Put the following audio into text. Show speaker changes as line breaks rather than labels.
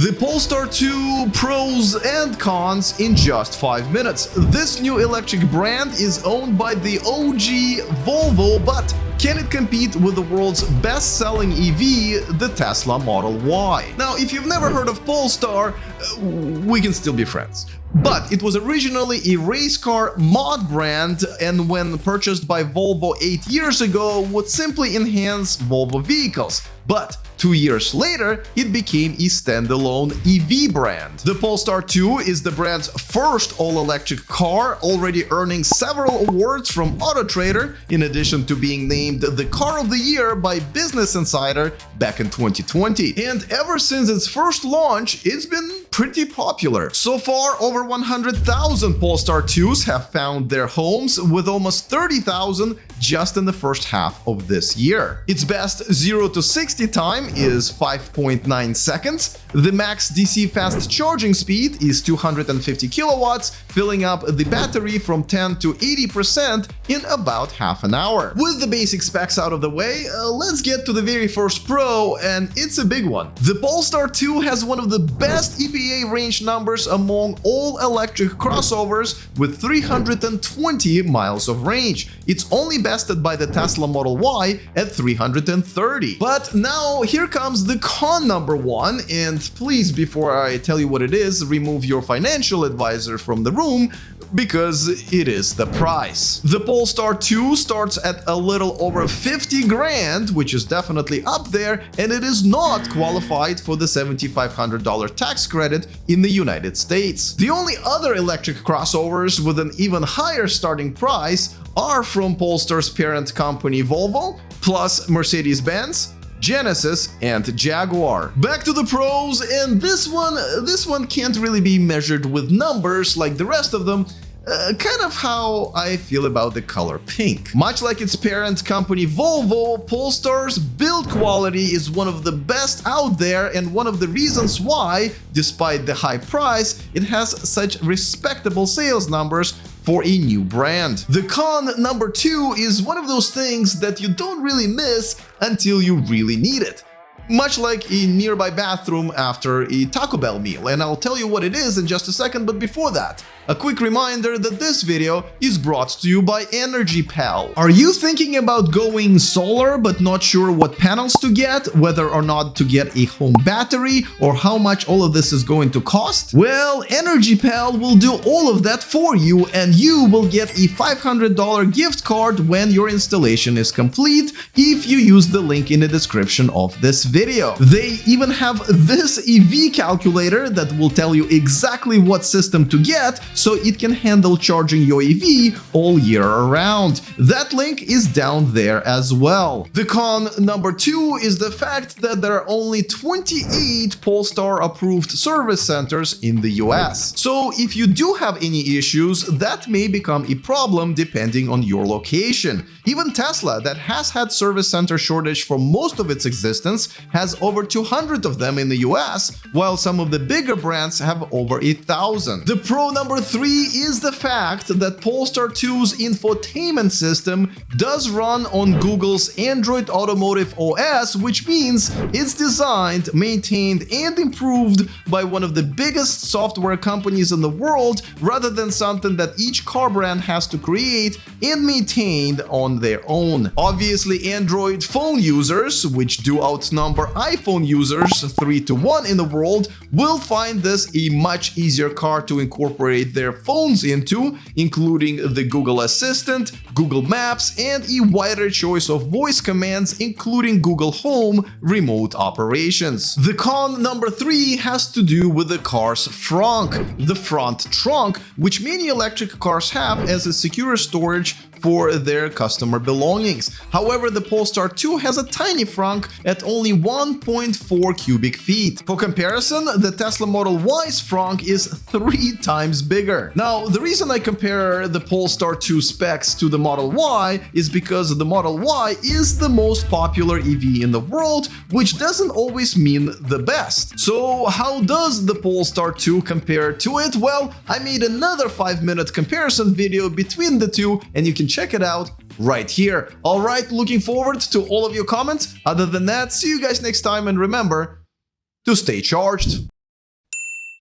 The Polestar 2 pros and cons in just 5 minutes. This new electric brand is owned by the OG Volvo, but can it compete with the world's best-selling EV, the Tesla Model Y? Now, if you've never heard of Polestar, we can still be friends. But it was originally a race car mod brand, and when purchased by Volvo 8 years ago, would simply enhance Volvo vehicles. But 2 years later, it became a standalone EV brand. The Polestar 2 is the brand's first all-electric car, already earning several awards from Auto Trader, in addition to being named the Car of the Year by Business Insider back in 2020. And ever since its first launch, it's been pretty popular. So far, over 100,000 Polestar 2s have found their homes, with almost 30,000 just in the first half of this year. Its best 0 to 60 time is 5.9 seconds. The max DC fast charging speed is 250 kilowatts, filling up the battery from 10 to 80% in about half an hour. With the basic specs out of the way, let's get to the very first pro, and it's a big one. The Polestar 2 has one of the best EPA range numbers among all electric crossovers, with 320 miles of range. It's only bested by the Tesla Model Y at 330. But now here comes the con number one, and please, before I tell you what it is, remove your financial advisor from the room, because it is the price. The Polestar 2 starts at a little over 50 grand, which is definitely up there, and it is not qualified for the $7,500 tax credit in the United States. The only other electric crossovers with an even higher starting price are from Polestar's parent company Volvo, plus Mercedes-Benz, Genesis, and Jaguar. Back to the pros, and this one can't really be measured with numbers like the rest of them. Kind of how I feel about the color pink. Much like its parent company Volvo, Polestar's build quality is one of the best out there, and one of the reasons why, despite the high price, it has such respectable sales numbers for a new brand. The con number two is one of those things that you don't really miss until you really need it. Much like a nearby bathroom after a Taco Bell meal, and I'll tell you what it is in just a second, but before that, a quick reminder that this video is brought to you by EnergyPal. Are you thinking about going solar but not sure what panels to get, whether or not to get a home battery, or how much all of this is going to cost? Well, EnergyPal will do all of that for you, and you will get a $500 gift card when your installation is complete if you use the link in the description of this video. They even have this EV calculator that will tell you exactly what system to get, so it can handle charging your EV all year around. That link is down there as well. The con number two is the fact that there are only 28 Polestar approved service centers in the US. So if you do have any issues, that may become a problem depending on your location. Even Tesla, that has had service center shortage for most of its existence, has over 200 of them in the US, while some of the bigger brands have over 1,000. The pro number three is the fact that Polestar 2's infotainment system does run on Google's Android Automotive OS, which means it's designed, maintained, and improved by one of the biggest software companies in the world, rather than something that each car brand has to create and maintain on their own. Obviously, Android phone users, which do outnumber iPhone users 3 to 1 in the world, will find this a much easier car to incorporate their phones into, including the Google Assistant, Google Maps, and a wider choice of voice commands, including Google Home remote operations. The con number three has to do with the car's frunk, the front trunk, which many electric cars have as a secure storage for their customer belongings. However, the Polestar 2 has a tiny frunk at only 1.4 cubic feet. For comparison, the Tesla Model Y's frunk is 3 times bigger. Now, the reason I compare the Polestar 2 specs to the Model Y is because the Model Y is the most popular EV in the world, which doesn't always mean the best. So how does the Polestar 2 compare to it? Well, I made another 5-minute comparison video between the two, and you can check it out right here. Alright, looking forward to all of your comments. Other than that, see you guys next time, and remember to stay charged.